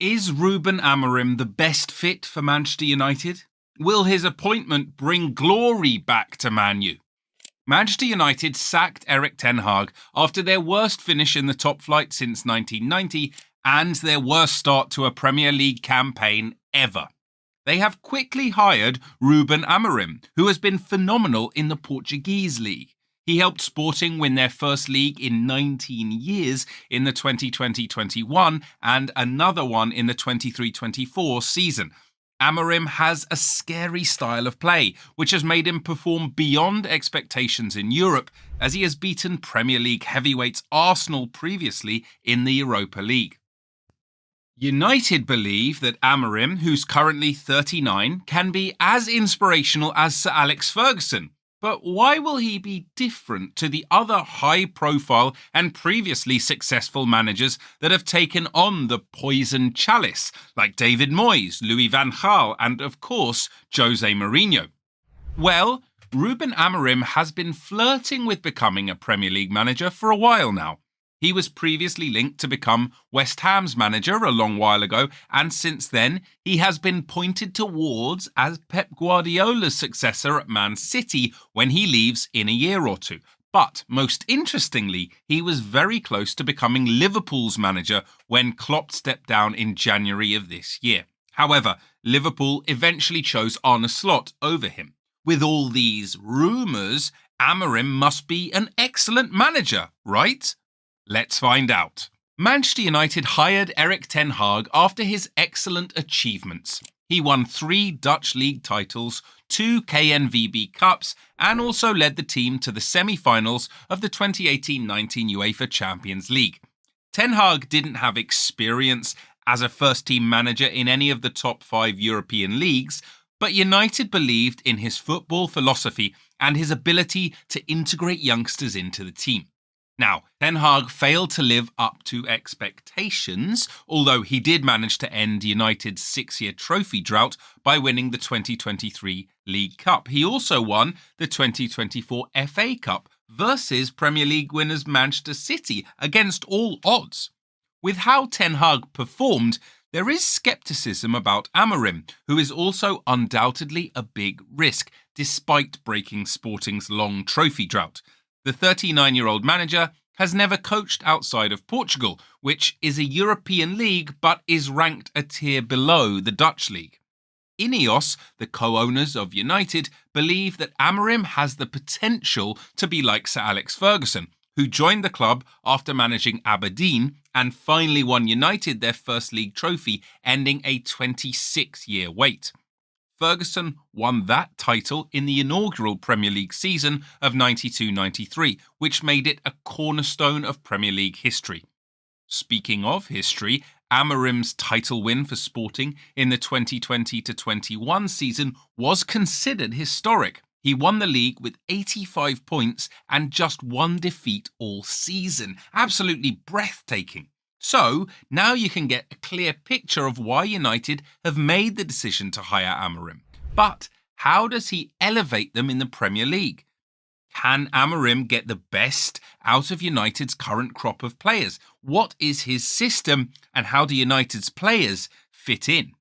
Is Ruben Amorim the best fit for Manchester United? Will his appointment bring glory back to Man U? Manchester United sacked Erik ten Hag after their worst finish in the top flight since 1990 and their worst start to a Premier League campaign ever. They have quickly hired Ruben Amorim, who has been phenomenal in the Portuguese league. He helped Sporting win their first league in 19 years in the 2020-21 and another one in the 23-24 season. Amorim has a scary style of play, which has made him perform beyond expectations in Europe, as he has beaten Premier League heavyweights Arsenal previously in the Europa League. United believe that Amorim, who's currently 39, can be as inspirational as Sir Alex Ferguson. But why will he be different to the other high-profile and previously successful managers that have taken on the poison chalice, like David Moyes, Louis van Gaal, and of course, Jose Mourinho? Well, Ruben Amorim has been flirting with becoming a Premier League manager for a while now. He was previously linked to become West Ham's manager a long while ago, and since then, he has been pointed towards as Pep Guardiola's successor at Man City when he leaves in a year or two. But most interestingly, he was very close to becoming Liverpool's manager when Klopp stepped down in January of this year. However, Liverpool eventually chose Arne Slot over him. With all these rumours, Amorim must be an excellent manager, right? Let's find out. Manchester United hired Erik ten Hag after his excellent achievements. He won 3 Dutch league titles, 2 KNVB Cups, and also led the team to the semi-finals of the 2018-19 UEFA Champions League. Ten Hag didn't have experience as a first-team manager in any of the top 5 European leagues, but United believed in his football philosophy and his ability to integrate youngsters into the team. Now, Ten Hag failed to live up to expectations, although he did manage to end United's 6-year trophy drought by winning the 2023 League Cup. He also won the 2024 FA Cup versus Premier League winners Manchester City against all odds. With how Ten Hag performed, there is scepticism about Amorim, who is also undoubtedly a big risk, despite breaking Sporting's long trophy drought. The 39-year-old manager has never coached outside of Portugal, which is a European league but is ranked a tier below the Dutch league. Ineos, the co-owners of United, believe that Amorim has the potential to be like Sir Alex Ferguson, who joined the club after managing Aberdeen and finally won United their first league trophy, ending a 26-year wait. Ferguson won that title in the inaugural Premier League season of 92-93, which made it a cornerstone of Premier League history. Speaking of history, Amorim's title win for Sporting in the 2020-21 season was considered historic. He won the league with 85 points and just 1 defeat all season. Absolutely breathtaking. So, now you can get a clear picture of why United have made the decision to hire Amorim. But how does he elevate them in the Premier League? Can Amorim get the best out of United's current crop of players? What is his system, and how do United's players fit in?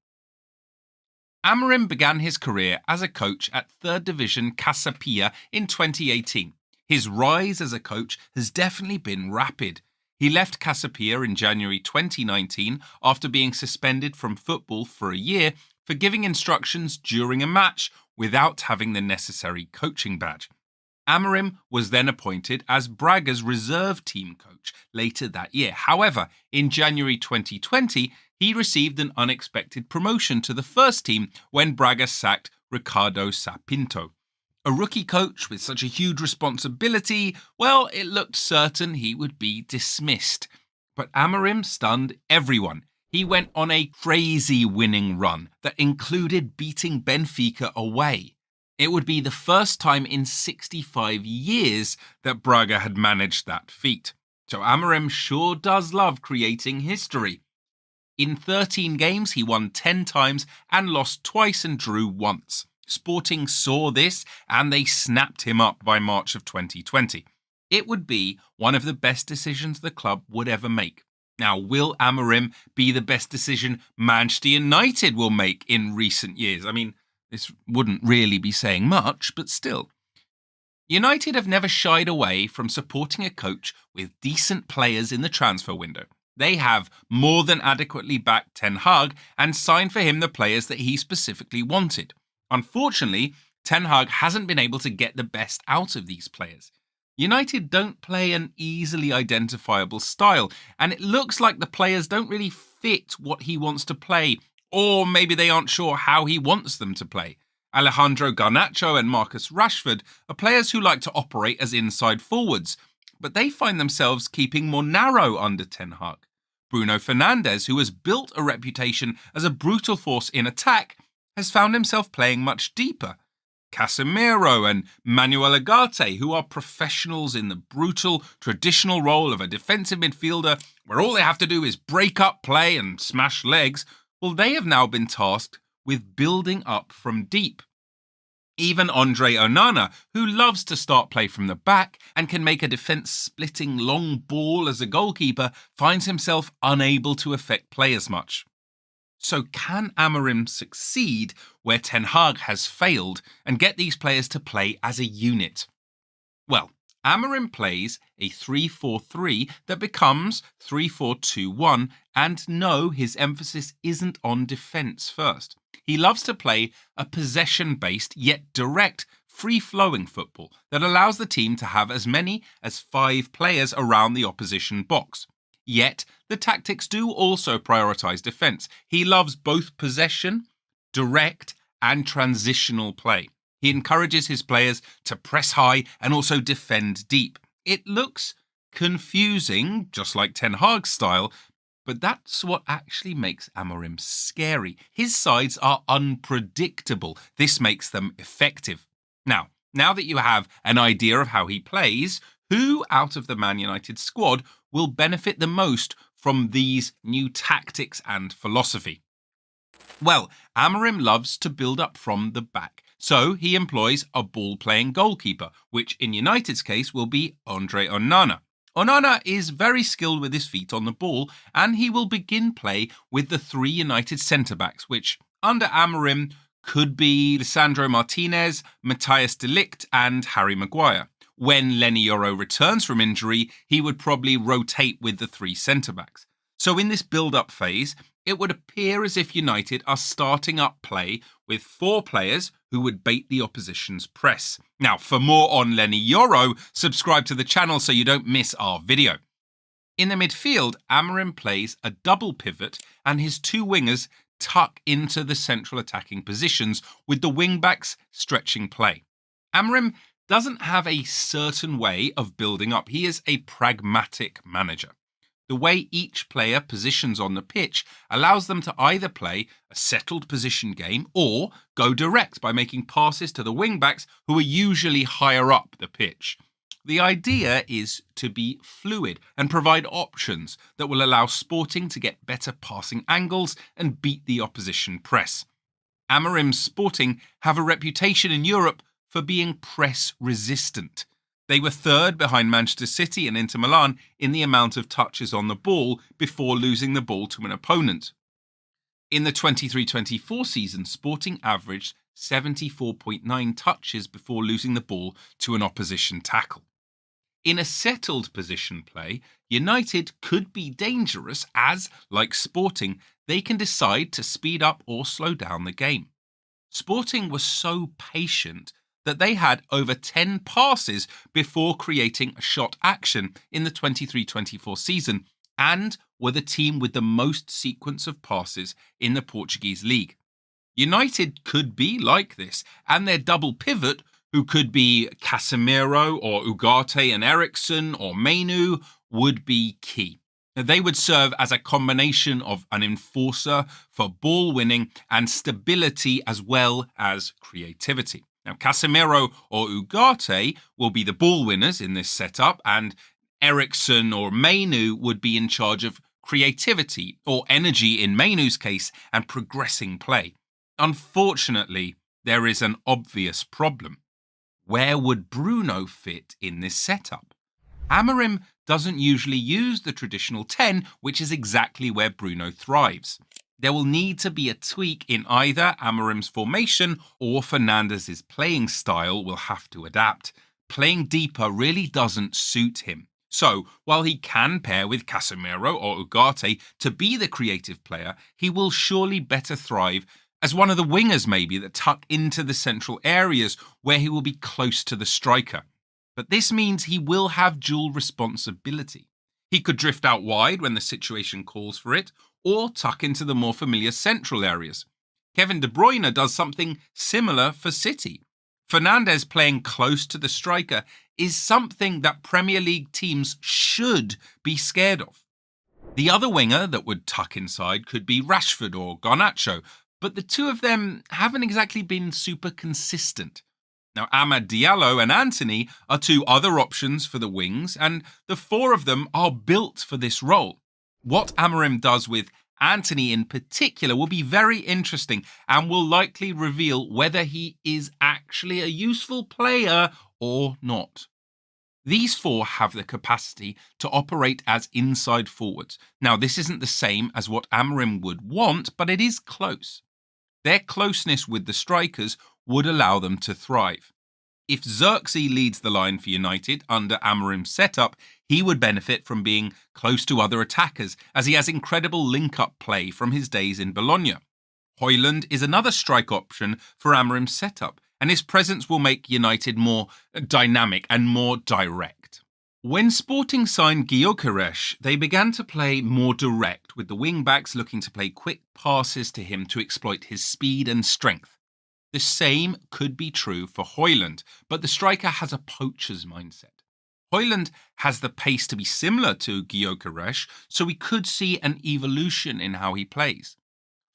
Amorim began his career as a coach at 3rd Division Casa Pia in 2018. His rise as a coach has definitely been rapid. He left Casa Pia in January 2019 after being suspended from football for a year for giving instructions during a match without having the necessary coaching badge. Amorim was then appointed as Braga's reserve team coach later that year. However, in January 2020, he received an unexpected promotion to the first team when Braga sacked Ricardo Sapinto. A rookie coach with such a huge responsibility, well, it looked certain he would be dismissed. But Amorim stunned everyone. He went on a crazy winning run that included beating Benfica away. It would be the first time in 65 years that Braga had managed that feat. So Amorim sure does love creating history. In 13 games, he won 10 times and lost twice and drew once. Sporting saw this and they snapped him up by March of 2020. It would be one of the best decisions the club would ever make. Now, will Amorim be the best decision Manchester United will make in recent years? I mean, this wouldn't really be saying much, but still. United have never shied away from supporting a coach with decent players in the transfer window. They have more than adequately backed Ten Hag and signed for him the players that he specifically wanted. Unfortunately, Ten Hag hasn't been able to get the best out of these players. United don't play an easily identifiable style, and it looks like the players don't really fit what he wants to play, or maybe they aren't sure how he wants them to play. Alejandro Garnacho and Marcus Rashford are players who like to operate as inside forwards, but they find themselves keeping more narrow under Ten Hag. Bruno Fernandes, who has built a reputation as a brutal force in attack, has found himself playing much deeper. Casemiro and Manuel Ugarte, who are professionals in the brutal, traditional role of a defensive midfielder where all they have to do is break up play and smash legs, well, they have now been tasked with building up from deep. Even Andre Onana, who loves to start play from the back and can make a defence-splitting long ball as a goalkeeper, finds himself unable to affect play as much. So can Amorim succeed where Ten Hag has failed and get these players to play as a unit? Well, Amorim plays a 3-4-3 that becomes 3-4-2-1, and no, his emphasis isn't on defence first. He loves to play a possession-based yet direct, free-flowing football that allows the team to have as many as 5 players around the opposition box. Yet, the tactics do also prioritise defence. He loves both possession, direct, and transitional play. He encourages his players to press high and also defend deep. It looks confusing, just like Ten Hag's style, but that's what actually makes Amorim scary. His sides are unpredictable. This makes them effective. Now that you have an idea of how he plays, who out of the Man United squad will benefit the most from these new tactics and philosophy? Well, Amorim loves to build up from the back, so he employs a ball-playing goalkeeper, which in United's case will be Andre Onana. Onana is very skilled with his feet on the ball, and he will begin play with the 3 United centre-backs, which, under Amorim, could be Lisandro Martinez, Matthias de Ligt, and Harry Maguire. When Lenny Yoro returns from injury, he would probably rotate with the 3 centre-backs. So in this build-up phase, it would appear as if United are starting up play with 4 players who would bait the opposition's press. Now, for more on Lenny Yoro, subscribe to the channel so you don't miss our video. In the midfield, Amorim plays a double pivot and his 2 wingers tuck into the central attacking positions with the wing-backs stretching play. Amorim doesn't have a certain way of building up. He is a pragmatic manager. The way each player positions on the pitch allows them to either play a settled position game or go direct by making passes to the wing-backs who are usually higher up the pitch. The idea is to be fluid and provide options that will allow Sporting to get better passing angles and beat the opposition press. Amorim's Sporting have a reputation in Europe for being press resistant. They were 3rd behind Manchester City and Inter Milan in the amount of touches on the ball before losing the ball to an opponent. In the 23-24 season, Sporting averaged 74.9 touches before losing the ball to an opposition tackle. In a settled position play, United could be dangerous as, like Sporting, they can decide to speed up or slow down the game. Sporting was so patient that they had over 10 passes before creating a shot action in the 23-24 season and were the team with the most sequence of passes in the Portuguese league. United could be like this, and their double pivot, who could be Casemiro or Ugarte and Eriksen or Mainu, would be key. They would serve as a combination of an enforcer for ball winning and stability as well as creativity. Now, Casemiro or Ugarte will be the ball winners in this setup, and Eriksen or Mainu would be in charge of creativity or energy in Mainu's case and progressing play. Unfortunately, there is an obvious problem. Where would Bruno fit in this setup? Amorim doesn't usually use the traditional 10, which is exactly where Bruno thrives. There will need to be a tweak in either Amorim's formation or Fernandez's playing style will have to adapt. Playing deeper really doesn't suit him. So, while he can pair with Casemiro or Ugarte to be the creative player, he will surely better thrive as one of the wingers maybe that tuck into the central areas where he will be close to the striker. But this means he will have dual responsibility. He could drift out wide when the situation calls for it, or tuck into the more familiar central areas. Kevin De Bruyne does something similar for City. Fernandes playing close to the striker is something that Premier League teams should be scared of. The other winger that would tuck inside could be Rashford or Garnacho, but the two of them haven't exactly been super consistent. Now, Amad Diallo and Antony are two other options for the wings, and the four of them are built for this role. What Amorim does with Antony in particular will be very interesting and will likely reveal whether he is actually a useful player or not. These four have the capacity to operate as inside forwards. Now, this isn't the same as what Amorim would want, but it is close. Their closeness with the strikers would allow them to thrive. If Xerxes leads the line for United under Amorim's setup, he would benefit from being close to other attackers, as he has incredible link-up play from his days in Bologna. Højlund is another strike option for Amorim's setup, and his presence will make United more dynamic and more direct. When Sporting signed Gyökeres, they began to play more direct, with the wing-backs looking to play quick passes to him to exploit his speed and strength. The same could be true for Højlund, but the striker has a poacher's mindset. Højlund has the pace to be similar to Gyökeres, so we could see an evolution in how he plays.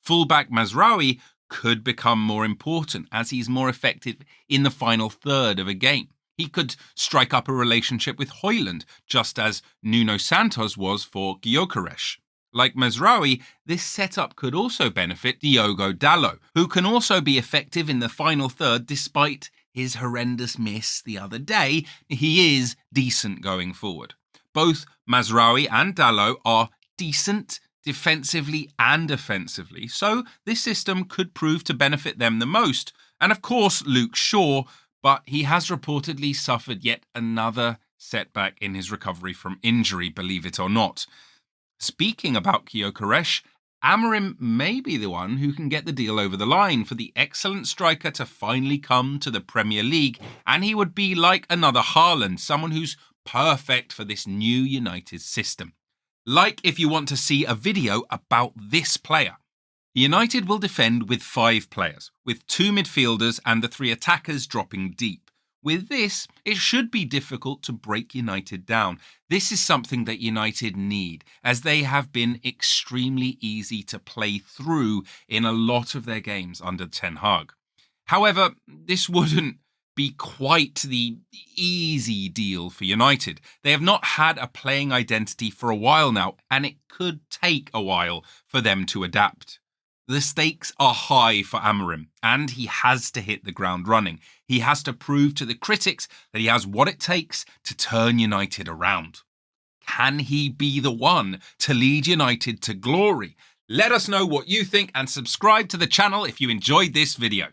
Fullback Mazraoui could become more important as he's more effective in the final third of a game. He could strike up a relationship with Højlund, just as Nuno Santos was for Gyökeres. Like Mazraoui, this setup could also benefit Diogo Dalot, who can also be effective in the final third despite his horrendous miss the other day. He is decent going forward. Both Mazraoui and Dalot are decent defensively and offensively, so this system could prove to benefit them the most. And of course, Luke Shaw, but he has reportedly suffered yet another setback in his recovery from injury, believe it or not. Speaking about Gyökeres, Amorim may be the one who can get the deal over the line for the excellent striker to finally come to the Premier League, and he would be like another Haaland, someone who's perfect for this new United system. Like if you want to see a video about this player. United will defend with 5 players, with 2 midfielders and the 3 attackers dropping deep. With this, it should be difficult to break United down. This is something that United need, as they have been extremely easy to play through in a lot of their games under Ten Hag. However, this wouldn't be quite the easy deal for United. They have not had a playing identity for a while now, and it could take a while for them to adapt. The stakes are high for Amorim, and he has to hit the ground running. He has to prove to the critics that he has what it takes to turn United around. Can he be the one to lead United to glory? Let us know what you think and subscribe to the channel if you enjoyed this video.